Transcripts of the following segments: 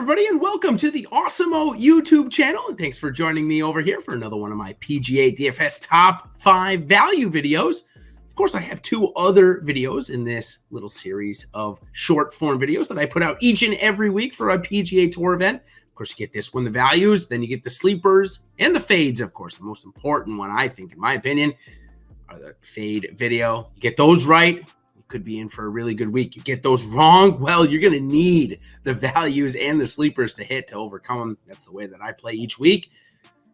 everybody, and welcome to the Awesemo YouTube channel. And thanks for joining me over here for another one of my PGA DFS top 5 value videos. Of course, I have 2 other videos in this little series of short form videos that I put out each and every week for a PGA Tour event. Of course, you get this one, the values, then you get the sleepers and the fades. Of course, the most important one, I think, in my opinion, are the fade video. You get those right, could be in for a really good week. You get those wrong, well, you're going to need the values and the sleepers to hit to overcome them. That's the way that I play each week.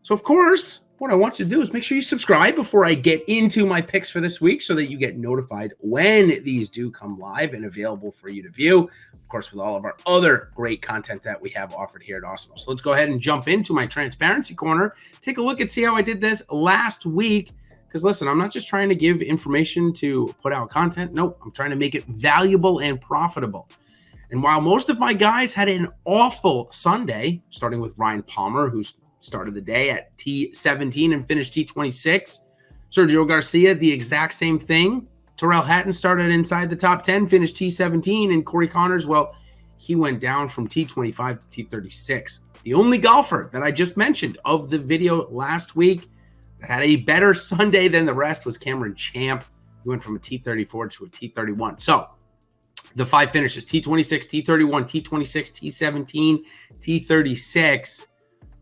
So, of course, what I want you to do is make sure you subscribe before I get into my picks for this week so that you get notified when these do come live and available for you to view. Of course, with all of our other great content that we have offered here at Awesemo. So let's go ahead and jump into my transparency corner. Take a look and see how I did this last week. Because listen, I'm not just trying to give information to put out content. Nope, I'm trying to make it valuable and profitable. And while most of my guys had an awful Sunday, starting with Ryan Palmer, who started the day at T17 and finished T26. Sergio Garcia, the exact same thing. Terrell Hatton started inside the top 10, finished T17. And Corey Connors, well, he went down from T25 to T36. The only golfer that I just mentioned of the video last week that had a better Sunday than the rest was Cameron Champ. He went from a T34 to a T31. So the 5 finishes, T26, T31, T26, T17, T36.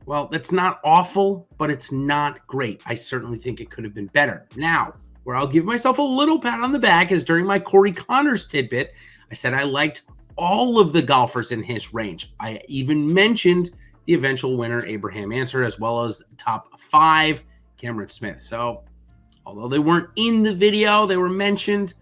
Well, that's not awful, but it's not great. I certainly think it could have been better. Now, where I'll give myself a little pat on the back is during my Corey Connors tidbit, I said I liked all of the golfers in his range. I even mentioned the eventual winner, Abraham Ancer, as well as the top 5, Cameron Smith. So although they weren't in the video, they were mentioned.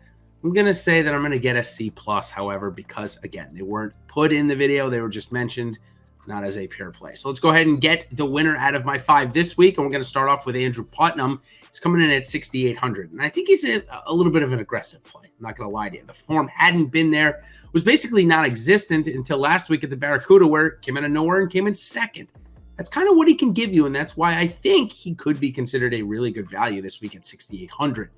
I'm going to say that I'm going to get a C+, however, because again, they weren't put in the video. They were just mentioned, not as a pure play. So let's go ahead and get the winner out of my 5 this week. And we're going to start off with Andrew Putnam. He's coming in at 6,800. And I think he's a little bit of an aggressive play. I'm not going to lie to you. The form hadn't been there, was basically non-existent until last week at the Barracuda, where it came out of nowhere and came in second. That's kind of what he can give you, and that's why I think he could be considered a really good value this week at 6,800.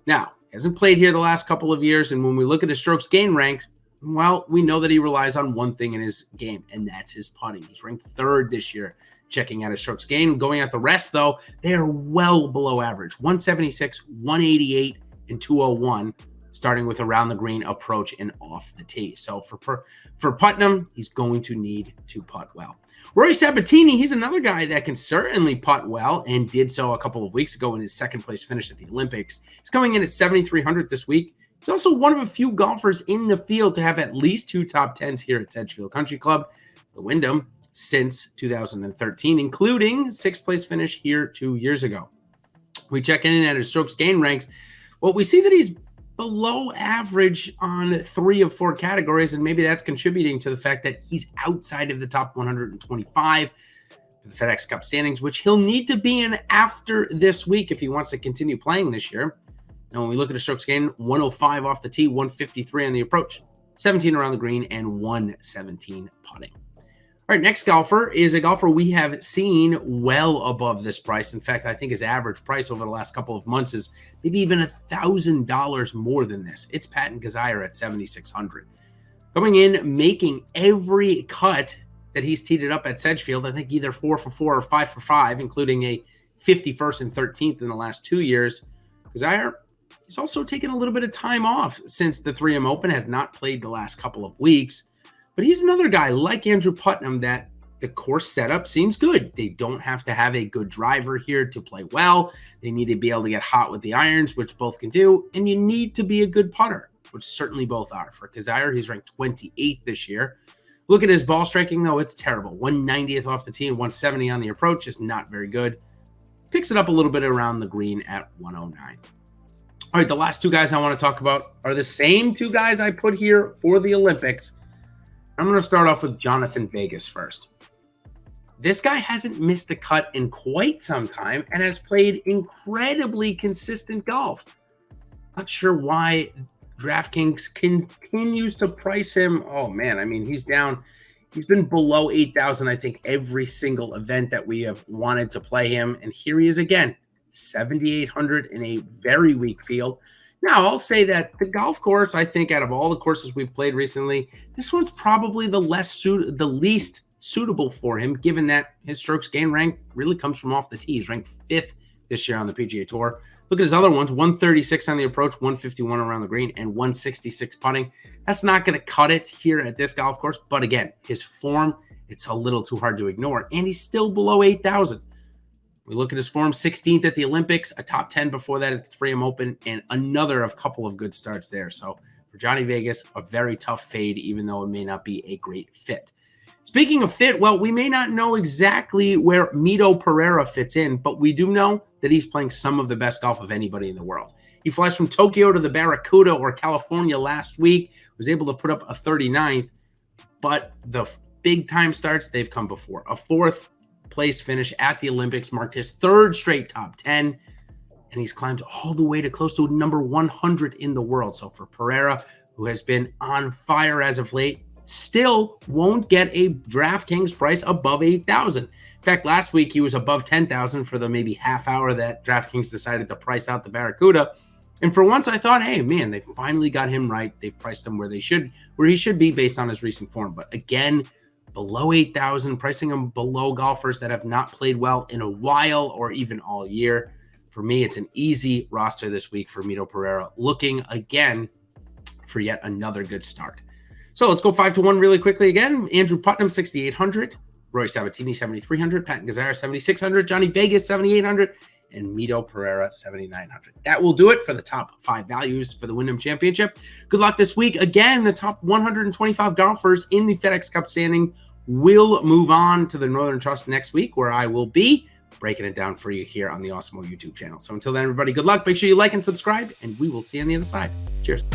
Now, he hasn't played here the last couple of years, and when we look at his strokes gain ranks, well, we know that he relies on one thing in his game, and that's his putting. He's ranked 3rd this year, checking out his strokes gain. Going at the rest, though, they are well below average. 176, 188, and 201, starting with around the green approach and off the tee. So for Putnam, he's going to need to putt well. Rory Sabatini, he's another guy that can certainly putt well and did so a couple of weeks ago in his 2nd place finish at the Olympics. He's coming in at 7,300 this week. He's also one of a few golfers in the field to have at least 2 top 10s here at Sedgefield Country Club, the Wyndham, since 2013, including 6th place finish here 2 years ago. We check in at his strokes gain ranks. Well, we see that he's below average on 3 of 4 categories, and maybe that's contributing to the fact that he's outside of the top 125 for the FedEx Cup standings, which he'll need to be in after this week if he wants to continue playing this year. Now, when we look at a strokes gain, 105 off the tee, 153 on the approach, 17 around the green, and 117 putting. All right, next golfer is a golfer we have seen well above this price. In fact, I think his average price over the last couple of months is maybe even $1,000 more than this. It's Patton Kizzire at 7,600. Coming in, making every cut that he's teed it up at Sedgefield, I think either 4 for 4 or 5 for 5, including a 51st and 13th in the last 2 years. Kizzire, he's also taken a little bit of time off since the 3M Open, has not played the last couple of weeks. But he's another guy like Andrew Putnam that the course setup seems good. They don't have to have a good driver here to play well. They need to be able to get hot with the irons, which both can do. And you need to be a good putter, which certainly both are. For Kizzire, he's ranked 28th this year. Look at his ball striking, though. It's terrible. 190th off the tee and 170 on the approach is not very good. Picks it up a little bit around the green at 109. All right, the last 2 guys I want to talk about are the same 2 guys I put here for the Olympics. I'm going to start off with Jonathan Vegas first. This guy hasn't missed a cut in quite some time and has played incredibly consistent golf. Not sure why DraftKings continues to price him. Oh, man, I mean, he's down. He's been below 8,000, I think, every single event that we have wanted to play him. And here he is again, 7,800 in a very weak field. Now, I'll say that the golf course, I think out of all the courses we've played recently, this one's probably the least suitable for him, given that his strokes gain rank really comes from off the tee. He's ranked 5th this year on the PGA Tour. Look at his other ones, 136 on the approach, 151 around the green, and 166 putting. That's not going to cut it here at this golf course. But again, his form, it's a little too hard to ignore. And he's still below 8,000. We look at his form, 16th at the Olympics, a top 10 before that at the 3M Open, and another of a couple of good starts there. So for Johnny Vegas, a very tough fade, even though it may not be a great fit. Speaking of fit, well, we may not know exactly where Mito Pereira fits in, but we do know that he's playing some of the best golf of anybody in the world. He flies from Tokyo to the Barracuda or California last week, was able to put up a 39th, but the big time starts, they've come before. A 4th place finish at the Olympics marked his 3rd straight top 10, and he's climbed all the way to close to number 100 in the world. So for Pereira, who has been on fire as of late, still won't get a DraftKings price above 8,000. In fact, last week he was above 10,000 for the maybe half hour that DraftKings decided to price out the Barracuda. And for once I thought, hey man, they finally got him right. They've priced him where he should be based on his recent form. But again, below 8,000, pricing him below golfers that have not played well in a while or even all year. For me, it's an easy roster this week for Mito Pereira, looking again for yet another good start. So let's go 5-1 really quickly again. Andrew Putnam, 6,800. Roy Sabatini, 7,300. Patton Gazzara, 7,600. Johnny Vegas, 7,800. And Mito Pereira, 7,900. That will do it for the top 5 values for the Wyndham Championship. Good luck this week. Again, the top 125 golfers in the FedEx Cup standing will move on to the Northern Trust next week, where I will be breaking it down for you here on the Awesemo YouTube channel. So until then, everybody, good luck. Make sure you like and subscribe, and we will see you on the other side. Cheers.